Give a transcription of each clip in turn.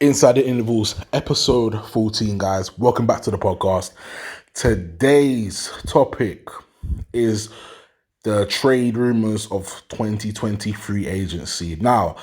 Inside the Intervals, episode 14, guys. Welcome back to the podcast. Today's topic is the trade rumors of 2023 agency. Now,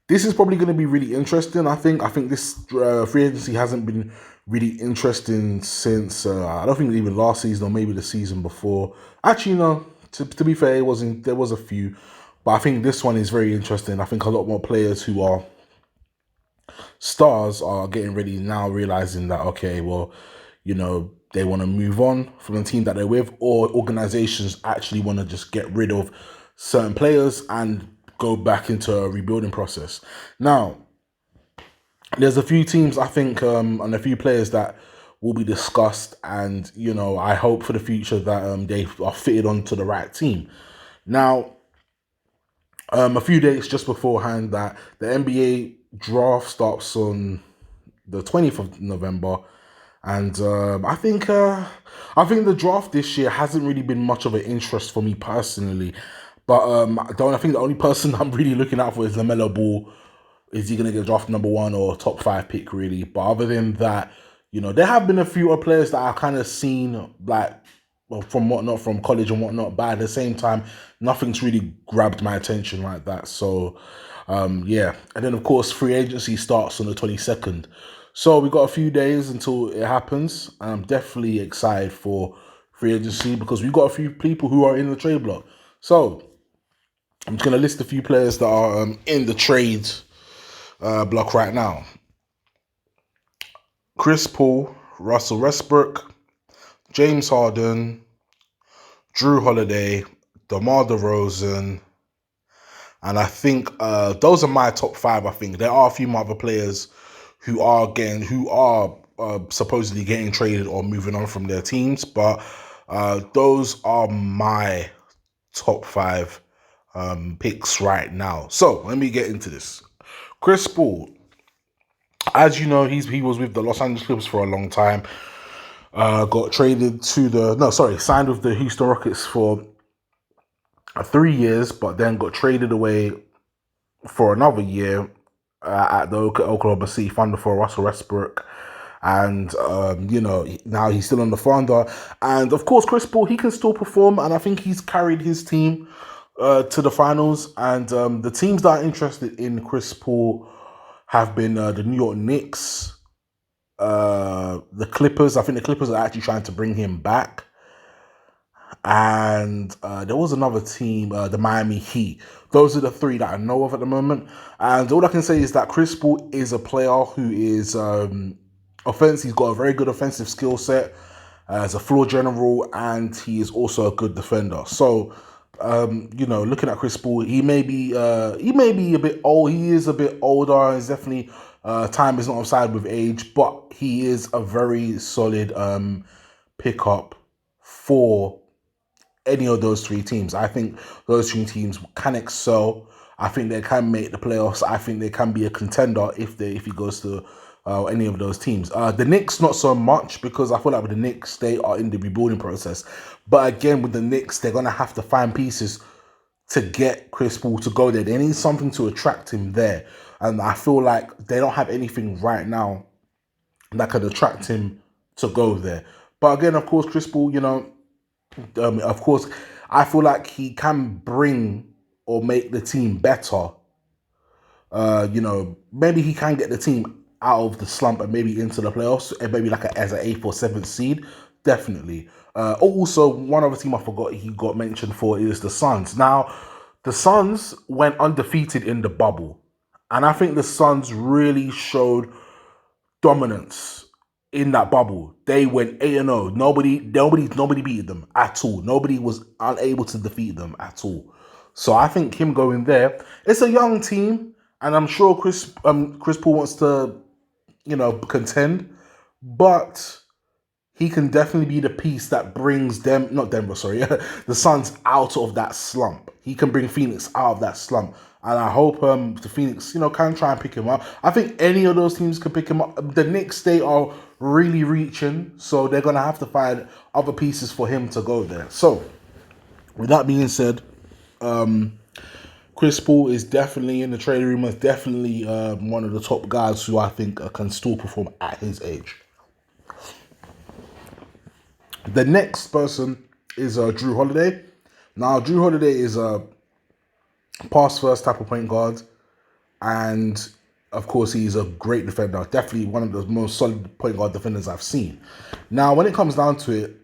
this is probably going to be really interesting. I think this free agency hasn't been really interesting since I don't think even last season or maybe the season before. Actually, no. To be fair, it wasn't. There was a few, but I think this one is very interesting. I think a lot more players who are stars are getting ready now, realizing that okay, well, they want to move on from the team that they're with, or organizations actually want to just get rid of certain players and go back into a rebuilding process. Now, there's a few teams I think, and a few players that will be discussed, and I hope for the future that they are fitted onto the right team. Now, a few days just beforehand that the NBA draft starts on the 20th of November. And I think the draft this year hasn't really been much of an interest for me personally. But I think the only person I'm really looking out for is LaMelo Ball. Is he going to get drafted number one or top five pick, really? But other than that, there have been a few other players that I've kind of seen, like, well, from whatnot, from college and whatnot. But at the same time, nothing's really grabbed my attention like that. So, yeah. And then, of course, free agency starts on the 22nd. So we got a few days until it happens. I'm definitely excited for free agency because we've got a few people who are in the trade block. So I'm just going to list a few players that are in the trade block right now. Chris Paul, Russell Westbrook, James Harden, Drew Holiday, DeMar DeRozan, and I think those are my top five. I think there are a few other players who are supposedly getting traded or moving on from their teams, but those are my top five picks right now. So let me get into this. Chris Paul, as you know, he was with the Los Angeles Clippers for a long time. Got traded signed with the Houston Rockets for 3 years, but then got traded away for another year at the Oklahoma City Thunder for Russell Westbrook. And, now he's still on the Thunder. And, of course, Chris Paul, he can still perform. And I think he's carried his team to the finals. And the teams that are interested in Chris Paul have been the New York Knicks, the Clippers. I think the Clippers are actually trying to bring him back. And there was another team, the Miami Heat. Those are the three that I know of at the moment. And all I can say is that Chris Paul is a player who is He's got a very good offensive skill set as a floor general, and he is also a good defender. So, looking at Chris Paul, he may be a bit old. He is a bit older. He's definitely time is not on side with age, but he is a very solid pickup for any of those three teams. I think those three teams can excel. I think they can make the playoffs. I think they can be a contender if he goes to any of those teams. The Knicks, not so much, because I feel like with the Knicks, they are in the rebuilding process. But again, with the Knicks, they're going to have to find pieces to get Chris Paul to go there. They need something to attract him there. And I feel like they don't have anything right now that could attract him to go there. But again, of course, Chris Paul, of course, I feel like he can bring or make the team better. Maybe he can get the team out of the slump and maybe into the playoffs, and maybe as an 8th or 7th seed. Definitely. Also, one other team I forgot he got mentioned for is the Suns. Now, the Suns went undefeated in the bubble, and I think the Suns really showed dominance in that bubble. They went 8-0. Nobody beat them at all. Nobody was unable to defeat them at all. So I think him going there, it's a young team, and I'm sure Chris Paul wants to, contend, but he can definitely be the piece that brings the Suns out of that slump. He can bring Phoenix out of that slump. And I hope the Phoenix, can try and pick him up. I think any of those teams can pick him up. The Knicks, they are really reaching, so they're going to have to find other pieces for him to go there. So, with that being said, Chris Paul is definitely in the trading room. Is definitely one of the top guys who I think can still perform at his age. The next person is Drew Holiday. Now, Drew Holiday is a pass first type of point guard, and of course, he's a great defender. Definitely one of the most solid point guard defenders I've seen. Now, when it comes down to it,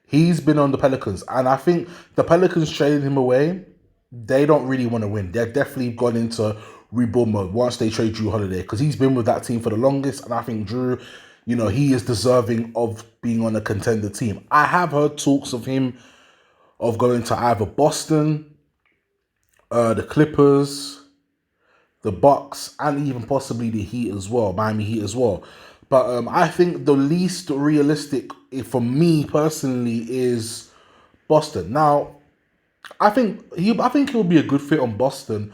he's been on the Pelicans, and I think the Pelicans traded him away. They don't really want to win. They're definitely gone into rebuild mode once they trade Drew Holiday, because he's been with that team for the longest, and I think Drew, he is deserving of being on a contender team. I have heard talks of him of going to either Boston, the Clippers, the Bucks, and even possibly the Heat as well, Miami Heat as well. But I think the least realistic for me personally is Boston. Now, I think he'll be a good fit on Boston,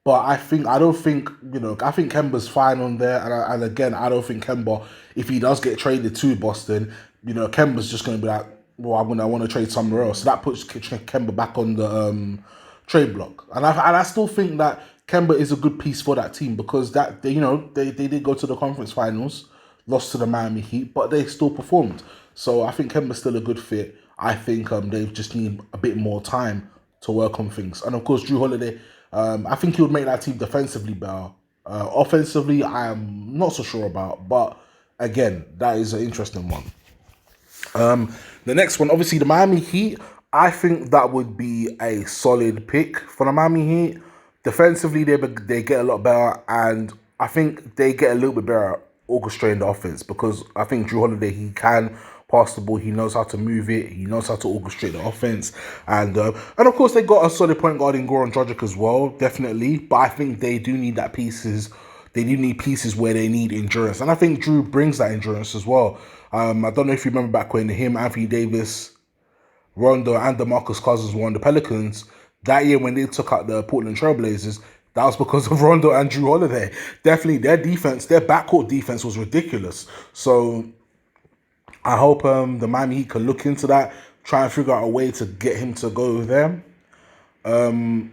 but I think Kemba's fine on there, and again, I don't think Kemba, if he does get traded to Boston, Kemba's just going to be like, well, I want to trade somewhere else. So that puts Kemba back on the trade block, and I still think that Kemba is a good piece for that team, because they did go to the conference finals, lost to the Miami Heat, but they still performed. So I think Kemba's still a good fit. I think they just need a bit more time to work on things. And of course, Drew Holiday, I think he would make that team defensively better. Offensively, I am not so sure about, but again, that is an interesting one. The next one, obviously the Miami Heat, I think that would be a solid pick for the Miami Heat. Defensively, they get a lot better, and I think they get a little bit better at orchestrating the offense, because I think Drew Holiday, he can pass the ball, he knows how to move it, he knows how to orchestrate the offense, and of course they got a solid point guard in Goran Dragic as well, definitely. But I think they do need that pieces. They do need pieces where they need endurance, and I think Drew brings that endurance as well. I don't know if you remember back when him, Anthony Davis, Rondo, and DeMarcus Cousins were on the Pelicans that year when they took out the Portland Trailblazers. That was because of Rondo and Drew Holiday. Definitely, their defense, their backcourt defense was ridiculous. So I hope the Miami Heat can look into that, try and figure out a way to get him to go there. The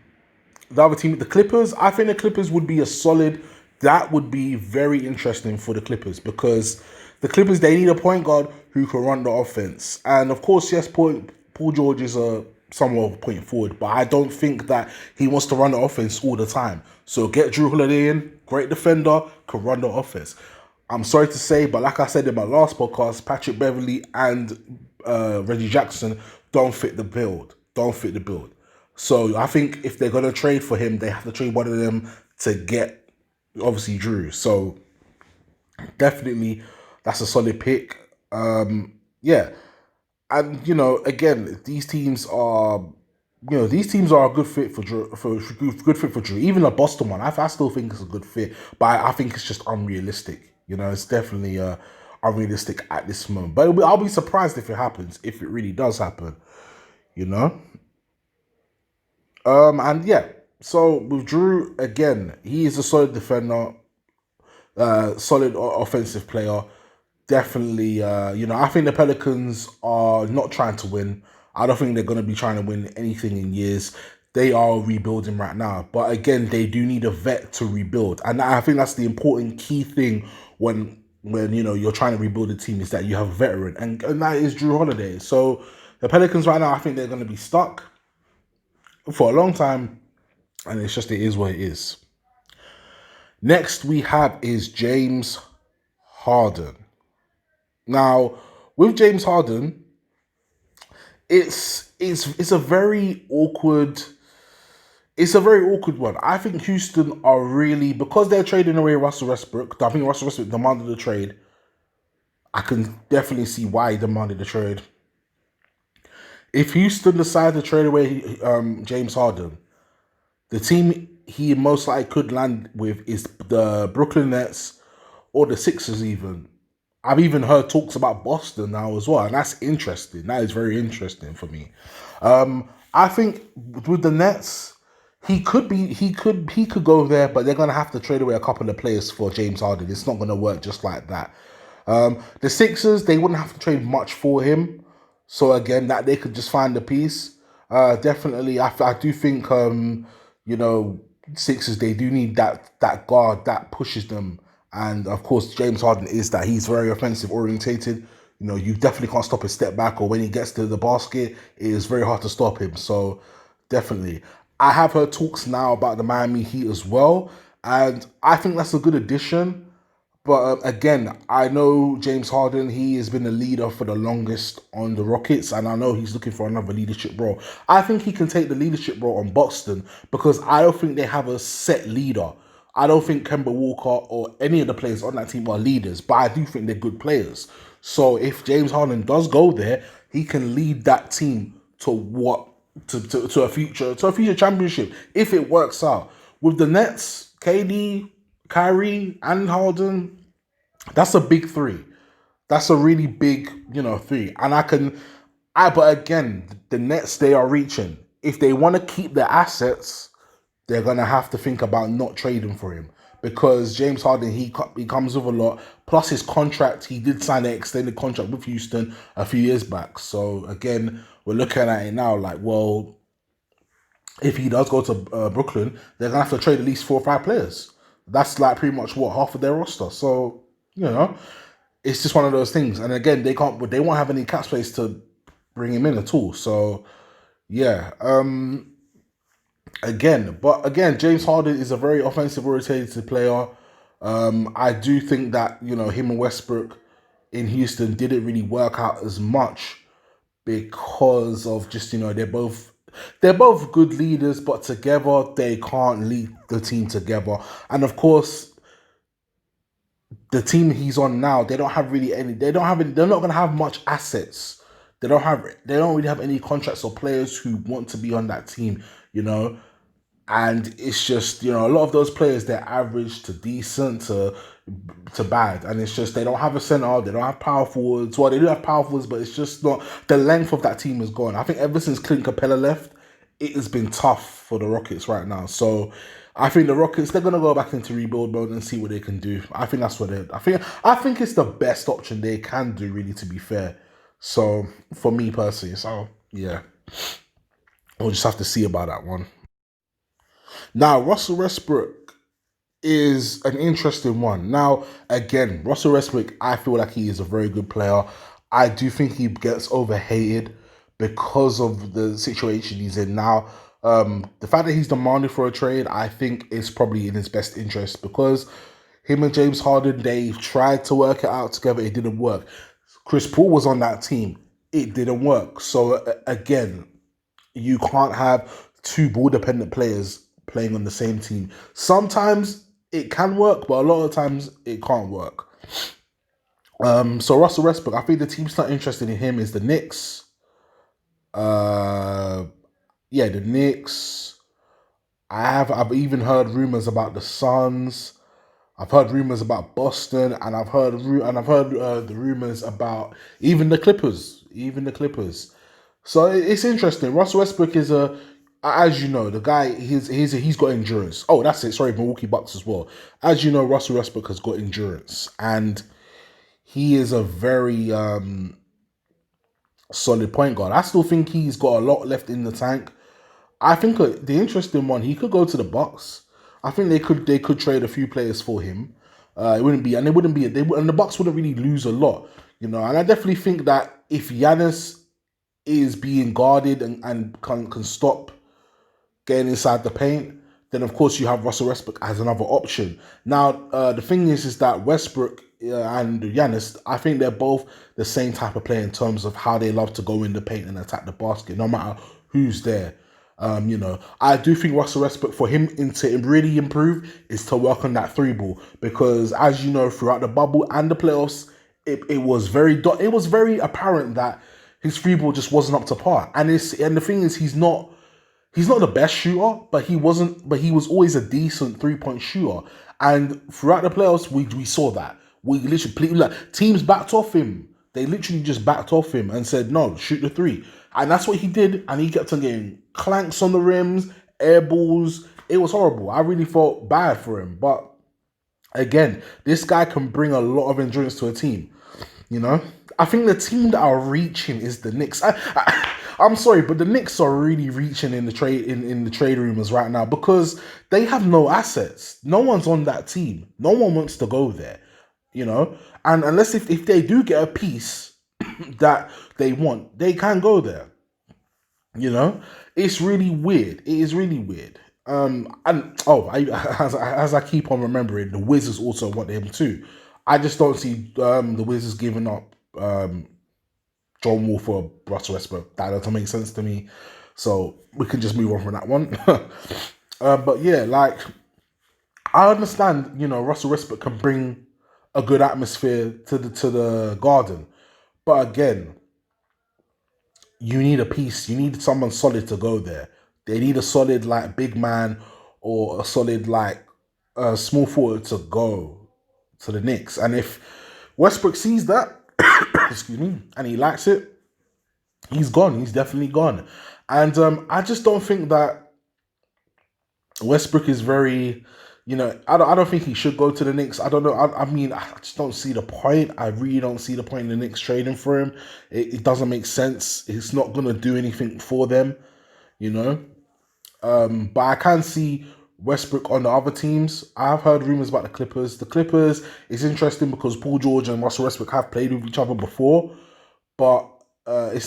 other team, the Clippers, I think the Clippers would be a solid. That would be very interesting for the Clippers, because the Clippers, they need a point guard who can run the offense. And of course, yes, Paul George is a somewhat of a point forward, but I don't think that he wants to run the offense all the time. So get Drew Holiday in, great defender, can run the offense. I'm sorry to say, but like I said in my last podcast, Patrick Beverley and Reggie Jackson don't fit the build. So I think if they're going to trade for him, they have to trade one of them to get, obviously, Drew. So definitely, that's a solid pick. Yeah. And, again, these teams are a good fit for Drew. Good fit for Drew. Even the Boston one, I still think it's a good fit, but I think it's just unrealistic. It's definitely unrealistic at this moment. But I'll be surprised if it happens, if it really does happen. And yeah. So with Drew, again, he is a solid defender, solid offensive player. Definitely, I think the Pelicans are not trying to win. I don't think they're going to be trying to win anything in years. They are rebuilding right now. But again, they do need a vet to rebuild. And I think that's the important key thing when you're trying to rebuild a team, is that you have a veteran. And that is Drew Holiday. So the Pelicans right now, I think they're going to be stuck for a long time. And it is what it is. Next we have is James Harden. Now, with James Harden, it's a very awkward one. I think Houston are really, because they're trading away Russell Westbrook. I think Russell Westbrook demanded the trade. I can definitely see why he demanded the trade. If Houston decide to trade away James Harden, the team he most likely could land with is the Brooklyn Nets or the Sixers even. I've even heard talks about Boston now as well, and that's interesting. That is very interesting for me. I think with the Nets, he could go there, but they're gonna have to trade away a couple of players for James Harden. It's not gonna work just like that. The Sixers, they wouldn't have to trade much for him, so again, that they could just find a piece. Definitely, I do think you know, Sixers, they do need that guard that pushes them. And of course, James Harden is that. He's very offensive orientated. You know, you definitely can't stop his step back, or when he gets to the basket, it is very hard to stop him. So definitely. I have heard talks now about the Miami Heat as well. And I think that's a good addition. But again, I know James Harden, he has been the leader for the longest on the Rockets, and I know he's looking for another leadership role. I think he can take the leadership role on Boston because I don't think they have a set leader. I don't think Kemba Walker or any of the players on that team are leaders, but I do think they're good players. So if James Harden does go there, he can lead that team to what to a future championship if it works out. With the Nets, KD, Kyrie, and Harden, that's a big three. That's a really big, three. And but again, the Nets, they are reaching. If they want to keep their assets, they're going to have to think about not trading for him. Because James Harden, he comes with a lot. Plus his contract, he did sign an extended contract with Houston a few years back. So again, we're looking at it now like, well, if he does go to Brooklyn, they're gonna have to trade at least 4 or 5 players. That's like pretty much what half of their roster. So it's just one of those things. And again, they won't have any cap space to bring him in at all. So yeah, again, James Harden is a very offensive oriented player. I do think that him and Westbrook in Houston didn't really work out as much because of just they're both good leaders, but together they can't lead the team together. And of course, the team he's on now, they don't have really any. They don't have any. They're not going to have much assets. They don't really have any contracts or players who want to be on that team. You know, and it's just a lot of those players, they're average to decent to bad, and it's just they don't have a center, they don't have power forwards. Well, they do have power forwards, but it's just not the length of that team is gone. I think ever since Clint Capella left, it has been tough for the Rockets right now. So I think the Rockets, they're gonna go back into rebuild mode and see what they can do. I think that's what they. I think it's the best option they can do, really. To be fair, so for me personally, so yeah, we'll just have to see about that one. Now, Russell Westbrook is an interesting one. Now, again, Russell Westbrook, I feel like he is a very good player. I do think he gets overhated because of the situation he's in now. The fact that he's demanded for a trade, I think, is probably in his best interest because him and James Harden, they tried to work it out together. It didn't work. Chris Paul was on that team. It didn't work. So, again, you can't have two ball dependent players playing on the same team. Sometimes it can work, but a lot of times it can't work. So Russell Westbrook, I think the team's not interested in him is the Knicks. Uh, yeah, the Knicks. I've even heard rumors about the Suns. I've heard rumors about Boston, and I've heard the rumors about even the Clippers, So it's interesting. Russell Westbrook is as you know, the guy he's got endurance. Oh, that's it. Sorry, Milwaukee Bucks as well. As you know, Russell Westbrook has got endurance, and he is a very solid point guard. I still think he's got a lot left in the tank. I think the interesting one, he could go to the Bucks. I think they could trade a few players for him. And the Bucks wouldn't really lose a lot, And I definitely think that if Giannis is being guarded and can stop getting inside the paint, then of course you have Russell Westbrook as another option. Now, the thing is that Westbrook and Giannis, I think they're both the same type of player in terms of how they love to go in the paint and attack the basket, no matter who's there. I do think Russell Westbrook, for him to really improve, is to work on that three ball because, as you know, throughout the bubble and the playoffs, it was very apparent that his three ball just wasn't up to par. And the thing is, he's not the best shooter, but he was always a decent 3-point shooter. And throughout the playoffs, we saw that. We literally, like, teams backed off him. They literally just backed off him and said, no, shoot the three. And that's what he did. And he kept on getting clanks on the rims, air balls. It was horrible. I really felt bad for him. But again, this guy can bring a lot of endurance to a team. I think the team that are reaching is the Knicks. I'm sorry, but the Knicks are really reaching in the trade rumors right now because they have no assets. No one's on that team. No one wants to go there, you know. And unless if they do get a piece that they want, they can go there. You know, it's really weird. It is really weird. And as I keep on remembering, the Wizards also want him too. I just don't see the Wizards giving up John Wall for Russell Westbrook. That doesn't make sense to me. So we can just move on from that one. But yeah, like I understand, Russell Westbrook can bring a good atmosphere to the Garden, but again, you need a piece. You need someone solid to go there. They need a solid like big man or a solid like small forward to go to the Knicks. And if Westbrook sees that, excuse me, and he likes it, he's gone. He's definitely gone. And I just don't think that Westbrook is very, I don't think he should go to the Knicks. I don't know. I mean, I just don't see the point. I really don't see the point in the Knicks trading for him. It doesn't make sense. It's not going to do anything for them, you know. But I can see Westbrook on the other teams. I've heard rumors about the Clippers. The Clippers is interesting because Paul George and Russell Westbrook have played with each other before, but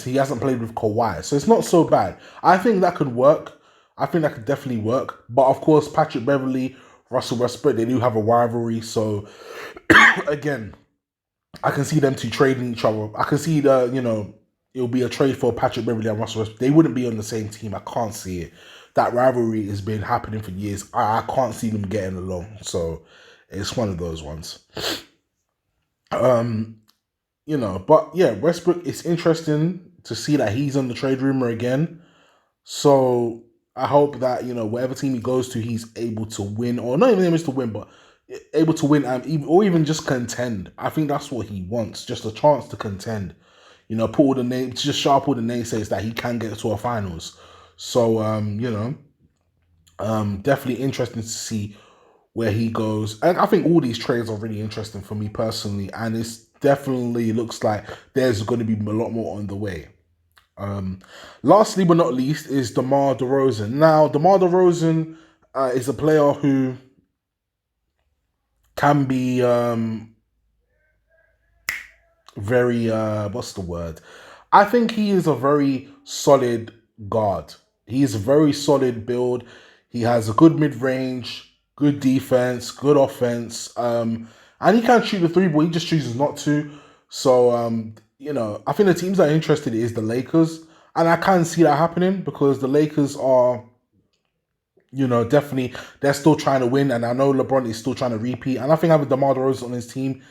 he hasn't played with Kawhi, so it's not so bad. I think that could work. I think that could definitely work. But of course, Patrick Beverley, Russell Westbrook, they do have a rivalry. So again, I can see them two trading each other. I can see it'll be a trade for Patrick Beverley and Russell Westbrook. They wouldn't be on the same team. I can't see it. That rivalry has been happening for years. I can't see them getting along. So it's one of those ones. But yeah, Westbrook, it's interesting to see that he's on the trade rumor again. So I hope that, whatever team he goes to, he's able to win, or not even able to win, but able to win or even just contend. I think that's what he wants, just a chance to contend. Put all the names, just sharp all the naysayers that he can get to a finals. So, definitely interesting to see where he goes. And I think all these trades are really interesting for me personally, and it's definitely looks like there's going to be a lot more on the way. Lastly but not least is DeMar DeRozan. Now, DeMar DeRozan is a player who can be very, what's the word? I think he is a very solid guard. He is a very solid build. He has a good mid-range, good defense, good offense. And he can shoot the three, but he just chooses not to. So, I think the teams that are interested is the Lakers. And I can see that happening because the Lakers are, definitely, they're still trying to win. And I know LeBron is still trying to repeat. And I think having DeMar DeRozan on his team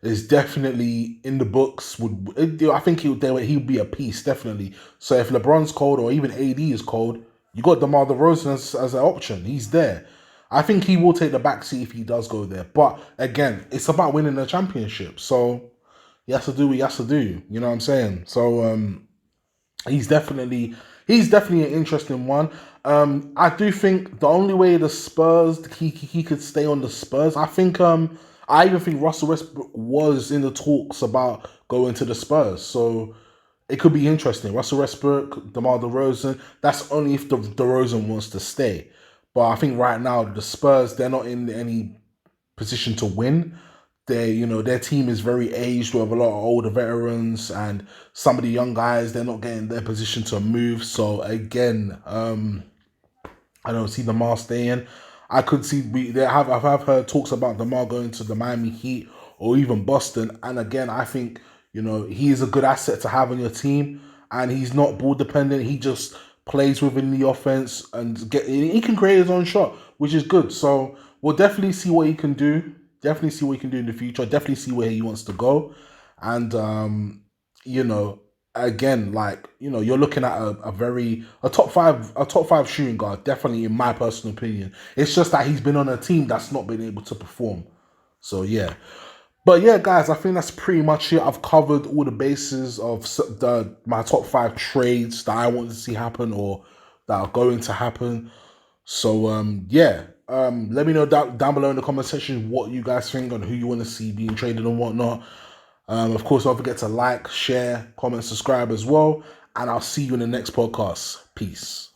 is definitely in the books. I think he'll be a piece, definitely. So if LeBron's cold or even AD is cold, you got DeMar DeRozan as an option. He's there. I think he will take the backseat if he does go there. But again, it's about winning the championship. So he has to do what he has to do. You know what I'm saying? So he's definitely an interesting one. I do think the only way the Spurs he could stay on the Spurs. I even think Russell Westbrook was in the talks about going to the Spurs. So it could be interesting. Russell Westbrook, DeMar DeRozan. That's only if the DeRozan wants to stay. But I think right now the Spurs, they're not in any position to win. Their team is very aged with a lot of older veterans, and some of the young guys, they're not getting their position to move. So again, I don't see DeMar staying. I could see I've heard talks about DeMar going to the Miami Heat or even Boston. And again, I think he is a good asset to have on your team, and he's not ball dependent. He just plays within the offense and he can create his own shot, which is good. So we'll definitely see what he can do. Definitely see what he can do in the future. Definitely see where he wants to go. And again, you're looking at a top five shooting guard, definitely in my personal opinion. It's just that he's been on a team that's not been able to perform. So yeah. But yeah, guys, I think that's pretty much it. I've covered all the bases of my top 5 trades that I want to see happen or that are going to happen. So let me know down below in the comment section what you guys think on who you want to see being traded and whatnot. Of course, don't forget to like, share, comment, subscribe as well. and I'll see you in the next podcast. Peace.